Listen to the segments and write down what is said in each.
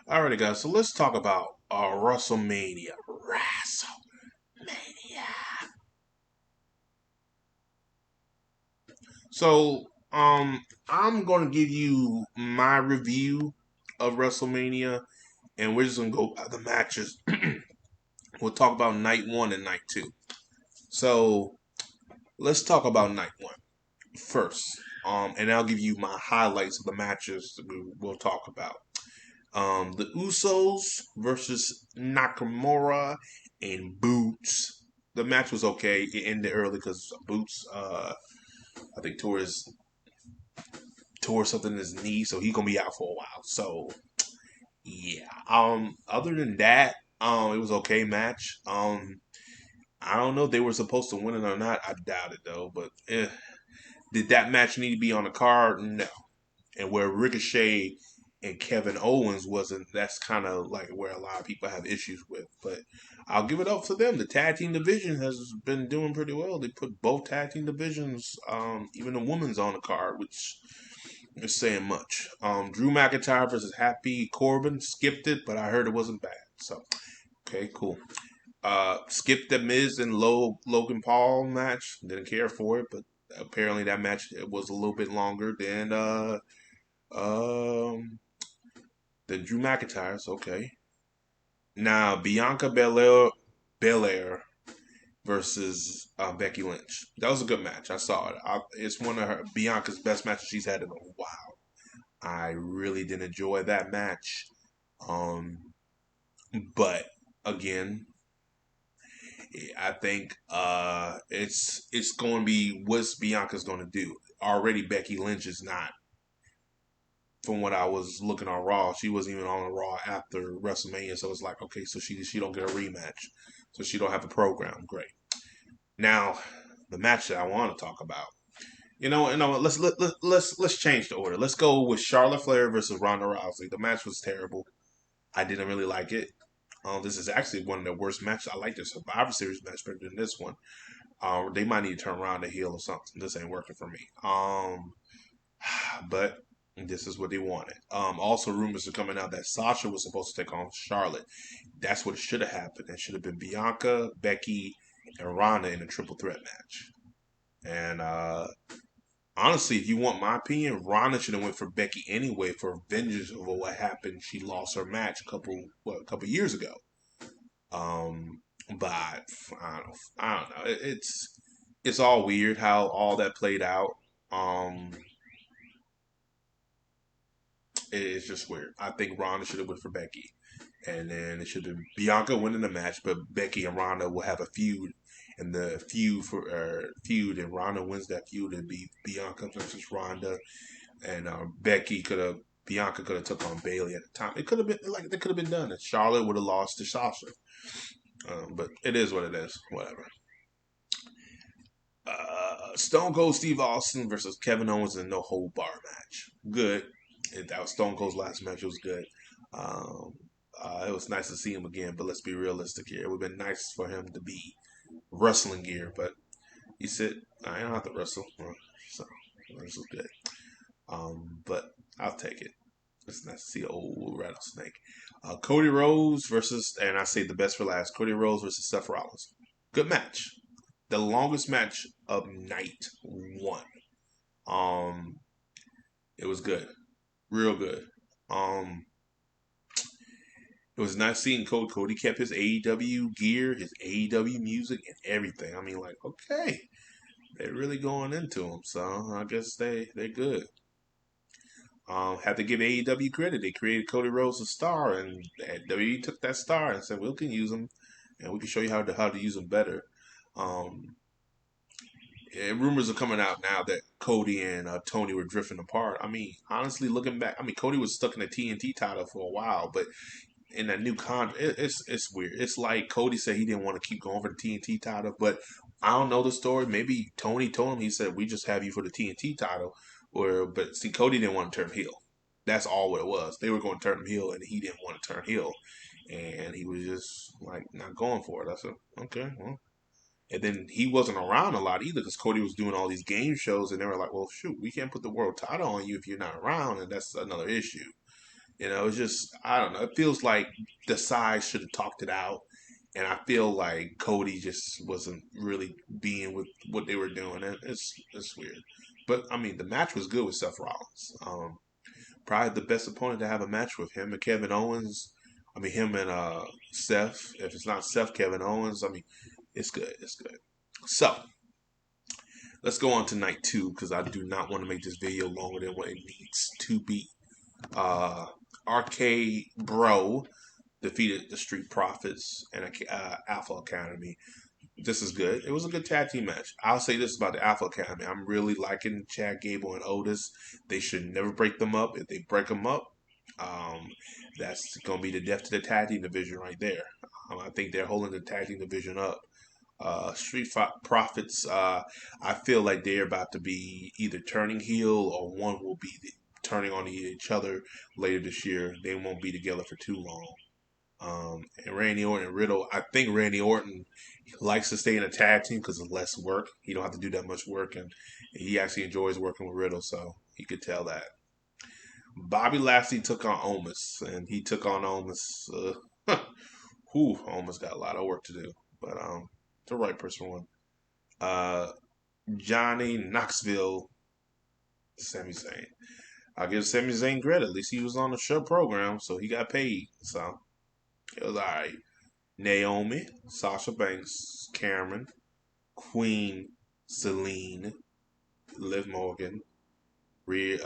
Alrighty, guys. So let's talk about Wrestlemania. So, I'm gonna give you my review of WrestleMania, and we're just gonna go by the matches. We'll talk about night one and night two. So let's talk about night one first. And I'll give you my highlights of the matches that we'll talk about. The Usos versus Nakamura and Boots. The match was okay. It ended early because Boots, I think, tore something in his knee, so he's gonna be out for a while. So yeah. Other than that, it was okay match. I don't know if they were supposed to win it or not. I doubt it though. But did that match need to be on the card? No. And where Ricochet and Kevin Owens wasn't, that's kind of like where a lot of people have issues with. But I'll give it up for them. The tag team division has been doing pretty well. They put both tag team divisions, even the women's on the card, which is saying much. Drew McIntyre versus Happy Corbin skipped it, but I heard it wasn't bad. So, okay, cool. Skipped the Miz and Logan Paul match. Didn't care for it, but apparently that match was a little bit longer um, than Drew McIntyre's. Okay. Now Bianca Belair versus Becky Lynch. That was a good match. I saw it. It's one of her Bianca's best matches she's had in a while. I really did enjoy that match. Um, but again, I think it's going to be what's Bianca's going to do. Already Becky Lynch is not. From what I was looking on Raw, she wasn't even on Raw after WrestleMania, so it's like, okay, so she don't get a rematch, so she don't have a program. Great. Now, the match that I want to talk about, let's change the order. Let's go with Charlotte Flair versus Ronda Rousey. The match was terrible. I didn't really like it. This is actually one of the worst matches. I like the Survivor Series match better than this one. They might need to turn around the heel or something. This ain't working for me. But this is what they wanted. Also, rumors are coming out that Sasha was supposed to take on Charlotte. That's what should have happened. It should have been Bianca, Becky, and Ronda in a triple threat match. And honestly, if you want my opinion, Ronda should have went for Becky anyway for vengeance over what happened. She lost her match a couple years ago. Um, but I don't know. It's all weird how all that played out. Um, it's just weird. I think Ronda should have went for Becky, and then it should have been Bianca winning the match, but Becky and Ronda will have a feud, and the feud, and Ronda wins that feud, and be Bianca versus Ronda, and Bianca could have took on Bailey at the time. It could have been like it could have been done, and Charlotte would have lost to Sasha. But it is what it is. Whatever. Stone Cold Steve Austin versus Kevin Owens in a no hold bar match. Good. That was Stone Cold's last match. It was good. Um, it was nice to see him again, but let's be realistic here. It would have been nice for him to be wrestling gear, but he said, I don't have to wrestle. So this is good. But I'll take it. It's nice to see an old rattlesnake. Cody Rhodes versus, and I say the best for last, Cody Rhodes versus Seth Rollins. Good match. The longest match of night one. Um, it was good. Real good. Um, it was nice seeing Cody. Cody kept his AEW gear, his AEW music, and everything. I mean, like, okay, they're really going into him. So I guess they're good. Have to give AEW credit. They created Cody Rhodes a star, and WWE took that star and said, "We can use him, and we can show you how to use him better." Um, and rumors are coming out now that Cody and Tony were drifting apart. I mean, honestly, looking back, I mean, Cody was stuck in the TNT title for a while, but in that new contract, it's weird. It's like Cody said he didn't want to keep going for the TNT title, but I don't know the story. Maybe Tony told him, he said we just have you for the TNT title, but see, Cody didn't want to turn heel. That's all what it was. They were going to turn him heel, and he didn't want to turn heel, and he was just like not going for it. I said, okay, well. And then he wasn't around a lot either because Cody was doing all these game shows, and they were like, well, shoot, we can't put the world title on you if you're not around, and that's another issue. It's just, I don't know. It feels like the size should have talked it out. And I feel like Cody just wasn't really being with what they were doing. And it's weird. But, I mean, the match was good with Seth Rollins. Probably the best opponent to have a match with him and Kevin Owens. I mean, him and Seth. If it's not Seth, Kevin Owens. I mean, it's good. It's good. So, let's go on to night two because I do not want to make this video longer than what it needs to be. Uh, RK Bro defeated the Street Profits and Alpha Academy. This is good. It was a good tag team match. I'll say this about the Alpha Academy. I'm really liking Chad Gable and Otis. They should never break them up. If they break them up, um, that's going to be the death to the tag team division right there. I think they're holding the tag team division up. Profits, I feel like they're about to be either turning heel or one will be turning on each other later this year. They won't be together for too long. And Randy Orton and Riddle, I think Randy Orton likes to stay in a tag team because it's less work. He don't have to do that much work, and he actually enjoys working with Riddle, so you could tell that. Bobby Lashley took on Omos, and he took on Omos. Omos got a lot of work to do, but the right person won. Uh, Johnny Knoxville, Sami Zayn. I'll give Sami Zayn credit. At least he was on the show program, so he got paid. So it was alright. Naomi, Sasha Banks, Cameron, Queen, Celine, Liv Morgan, Rhea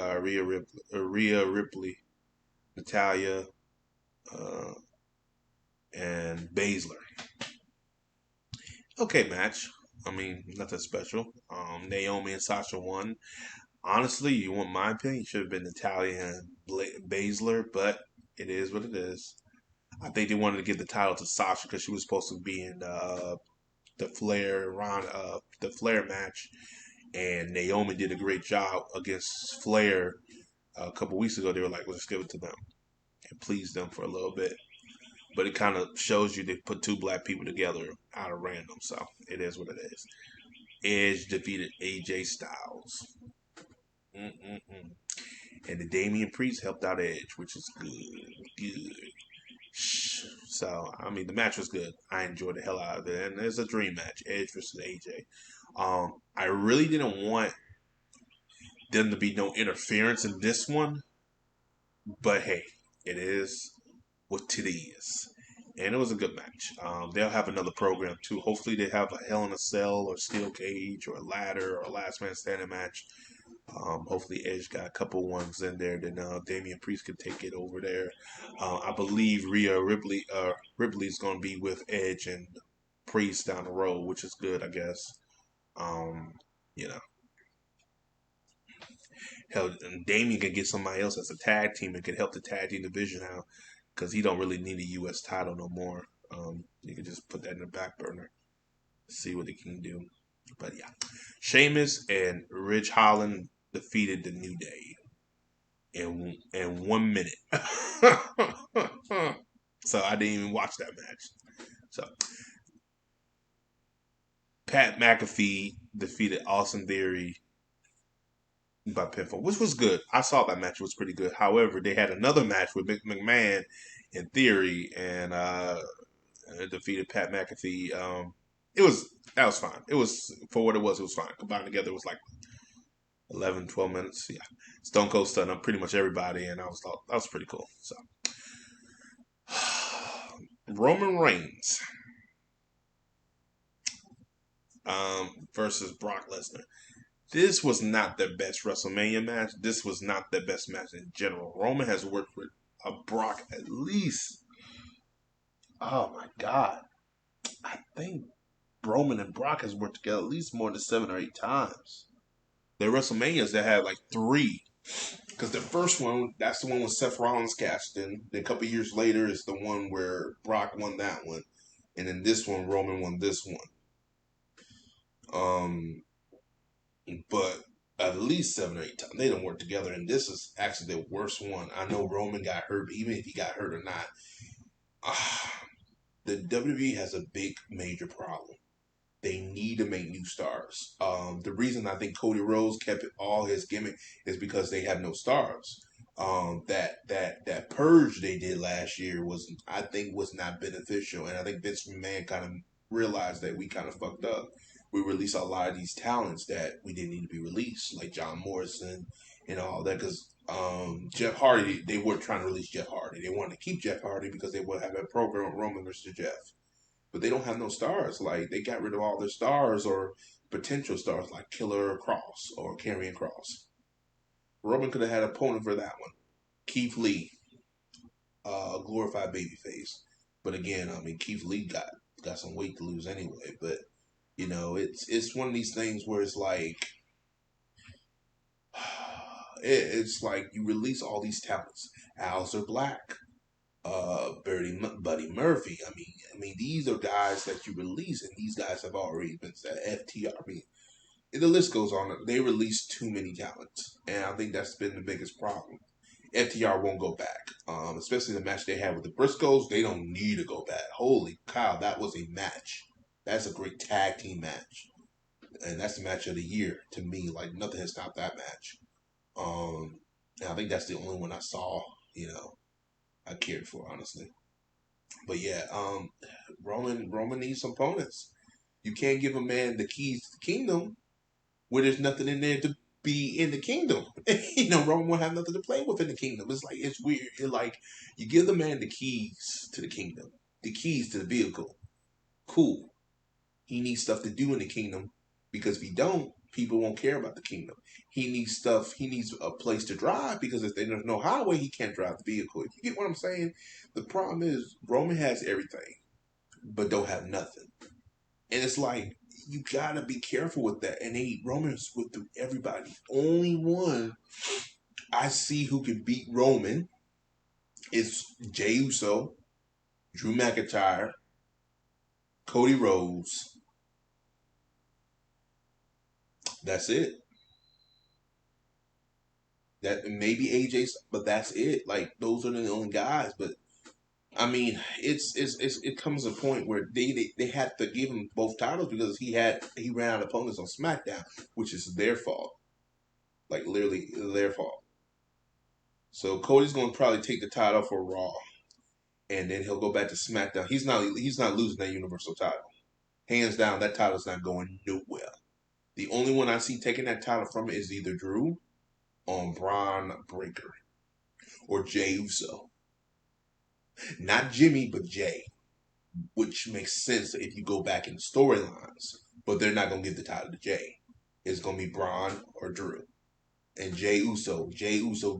Ripley, Natalia, uh, and Baszler. Okay, match. I mean, nothing special. Naomi and Sasha won. Honestly, you want my opinion, it should have been Natalia and Baszler, but it is what it is. I think they wanted to give the title to Sasha because she was supposed to be in the Flair match, and Naomi did a great job against Flair a couple weeks ago. They were like, let's give it to them and please them for a little bit. But it kind of shows you they put two black people together out of random, so it is what it is. Edge defeated AJ Styles. Mm-mm-mm. And the Damian Priest helped out Edge, which is good. Good. So, I mean, the match was good. I enjoyed the hell out of it. And it's a dream match, Edge versus AJ. I really didn't want them to be no interference in this one. But hey, it is what it is. And it was a good match. They'll have another program too. Hopefully they have a Hell in a Cell or Steel Cage or a ladder or a Last Man Standing match. Hopefully Edge got a couple ones in there. Then Damian Priest can take it over there. I believe Ripley's going to be with Edge and Priest down the road, which is good, I guess. Um, you know, hell, and Damian can get somebody else as a tag team and can help the tag team division out because he don't really need a U.S. title no more. You can just put that in the back burner, see what he can do. But yeah, Sheamus and Ridge Holland defeated the New Day in 1 minute. So I didn't even watch that match. So Pat McAfee defeated Austin Theory by pinfall, which was good. I saw that match; it was pretty good. However, they had another match with McMahon and Theory, and defeated Pat McAfee. That was fine. It was for what it was. It was fine. Combined together, it was like 11, 12 minutes. Yeah, Stone Cold stunned up pretty much everybody, and I was thought that was pretty cool. So Roman Reigns versus Brock Lesnar. This was not their best WrestleMania match. This was not their best match in general. Roman has worked with Brock at least. Oh my God. I think Roman and Brock has worked together at least more than 7 or 8 times. Their WrestleManias, they had like 3. Because the first one, that's the one with Seth Rollins cashed in. Then a couple years later is the one where Brock won that one. And then this one, Roman won this one. But at least 7 or 8 times. They don't work together. And this is actually the worst one. I know Roman got hurt, but even if he got hurt or not, the WWE has a big, major problem. They need to make new stars. The reason I think Cody Rhodes kept all his gimmick is because they have no stars. That purge they did last year was not beneficial, and I think Vince McMahon kind of realized that we kind of fucked up. We released a lot of these talents that we didn't need to be released, like John Morrison and all that, because Jeff Hardy, they weren't trying to release Jeff Hardy. They wanted to keep Jeff Hardy because they would have a program with Roman versus Jeff, but they don't have no stars. Like they got rid of all their stars or potential stars, like Killer Cross or Karrion Cross. Roman could have had an opponent for that one. Keith Lee, glorified babyface. But again, I mean, Keith Lee got some weight to lose anyway. But it's one of these things where it's like it's like you release all these talents. Alistair Black, Buddy Murphy. I mean, these are guys that you release, and these guys have already been set. FTR. I mean, the list goes on. They release too many talents, and I think that's been the biggest problem. FTR won't go back, especially the match they had with the Briscoes. They don't need to go back. Holy cow, that was a match. That's a great tag team match, and that's the match of the year to me. Like nothing has topped that match. And I think that's the only one I saw. I cared for honestly. But yeah, Roman needs some opponents. You can't give a man the keys to the kingdom where there's nothing in there to be in the kingdom. Roman won't have nothing to play with in the kingdom. It's weird. Like you give the man the keys to the kingdom, the keys to the vehicle. Cool. He needs stuff to do in the kingdom because if he don't, people won't care about the kingdom. He needs stuff. He needs a place to drive because if there's no highway, he can't drive the vehicle. You get what I'm saying? The problem is Roman has everything, but don't have nothing. And it's like you gotta be careful with that. And Roman's went through everybody. Only one I see who can beat Roman is Jey Uso, Drew McIntyre, Cody Rhodes. That's it. That maybe AJ, but that's it. Like those are the only guys. But I mean, it comes a point where they had to give him both titles because he ran out of opponents on SmackDown, which is their fault. Like literally their fault. So Cody's going to probably take the title for Raw, and then he'll go back to SmackDown. He's not losing that Universal title. Hands down, that title's not going nowhere. The only one I see taking that title from it is either Drew on Braun Breaker or Jey Uso. Not Jimmy, but Jay, which makes sense if you go back in the storylines. But they're not going to give the title to Jay. It's going to be Braun or Drew. And Jey Uso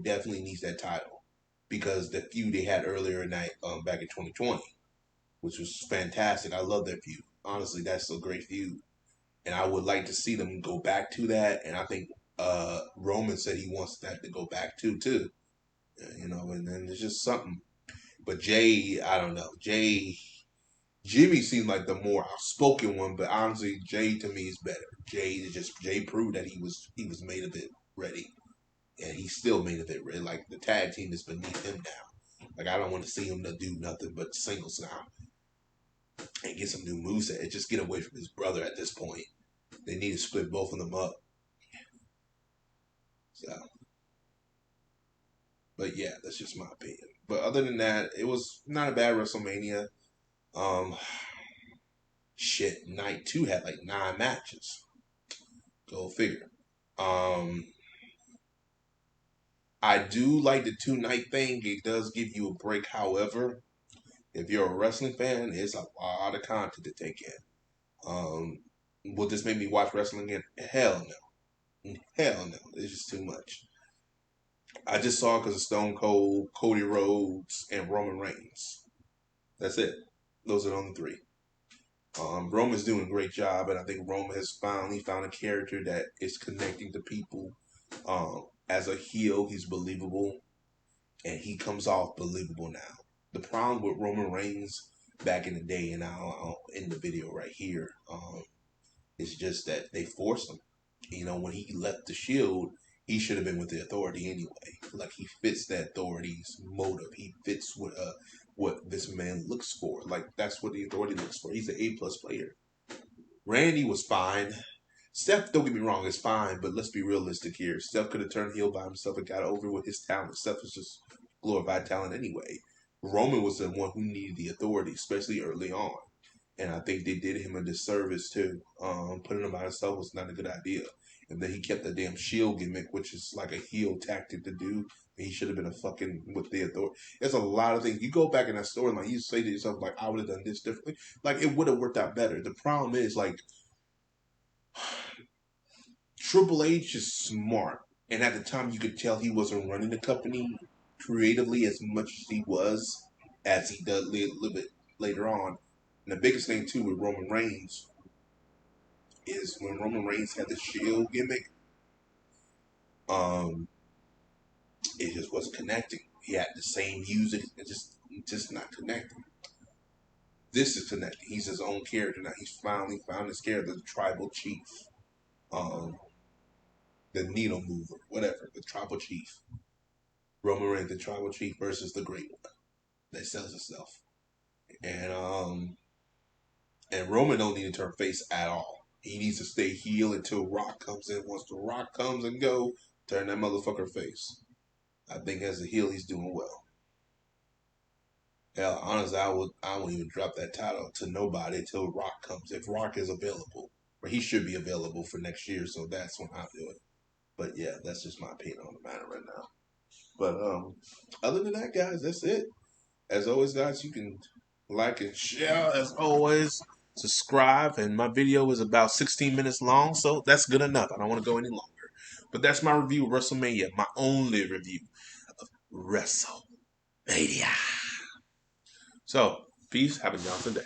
definitely needs that title because the feud they had earlier in night back in 2020, which was fantastic. I love that feud. Honestly, that's a great feud. And I would like to see them go back to that. And I think Roman said he wants that to go back to too. And then there's just something. But Jay, I don't know. Jimmy seemed like the more outspoken one, but honestly, Jay to me is better. Jay proved that he was made of it ready, and he's still made of it ready. Like the tag team is beneath him now. Like I don't want to see him to do nothing but singles now and get some new moveset and just get away from his brother at this point. They need to split both of them up. So, but yeah, that's just my opinion. But other than that, it was not a bad WrestleMania. Um, night 2 had like 9 matches. Go figure. I do like the 2-night thing. It does give you a break. However, if you're a wrestling fan, it's a lot of content to take in. Will this make me watch wrestling again? Hell no. Hell no. It's just too much. I just saw it because of Stone Cold, Cody Rhodes, and Roman Reigns. That's it. Those are the only 3. Roman's doing a great job, and I think Roman has finally found a character that is connecting to people. As a heel, he's believable, and he comes off believable now. The problem with Roman Reigns back in the day, and I'll end the video right here, is just that they forced him. When he left the Shield, he should have been with the Authority anyway. Like he fits the Authority's motive. He fits what this man looks for. Like that's what the Authority looks for. He's an A+ player. Randy was fine. Steph, don't get me wrong, is fine, but let's be realistic here. Steph could have turned heel by himself and got over with his talent. Steph is just glorified talent anyway. Roman was the one who needed the authority, especially early on. And I think they did him a disservice too. Putting him by himself was not a good idea. And then he kept the damn shield gimmick, which is like a heel tactic to do. He should have been a fucking with the authority. There's a lot of things. You go back in that story, like you say to yourself, like I would have done this differently. Like it would have worked out better. The problem is like Triple H is smart, and at the time you could tell he wasn't running the company creatively as much as he was, as he does a little bit later on. And the biggest thing too with Roman Reigns is when Roman Reigns had the Shield gimmick, um, it just wasn't connecting. He had the same music, it just not connecting. This is connecting. He's his own character now. He's finally found his character, the tribal chief, um, the needle mover, whatever, the tribal chief. Roman Reigns, the tribal chief versus the Great One that sells itself. And Roman don't need to turn face at all. He needs to stay heel until Rock comes in. Once the Rock comes and go, turn that motherfucker face. I think as a heel, he's doing well. Hell, honestly, I won't even drop that title to nobody until Rock comes. If Rock is available, or he should be available for next year, so that's when I do it. But yeah, that's just my opinion on the matter right now. But other than that, guys, that's it. As always, guys, you can like and share. As always, subscribe. And my video is about 16 minutes long, so that's good enough. I don't want to go any longer. But that's my review of WrestleMania, my only review of WrestleMania. So, peace. Have a Johnson day.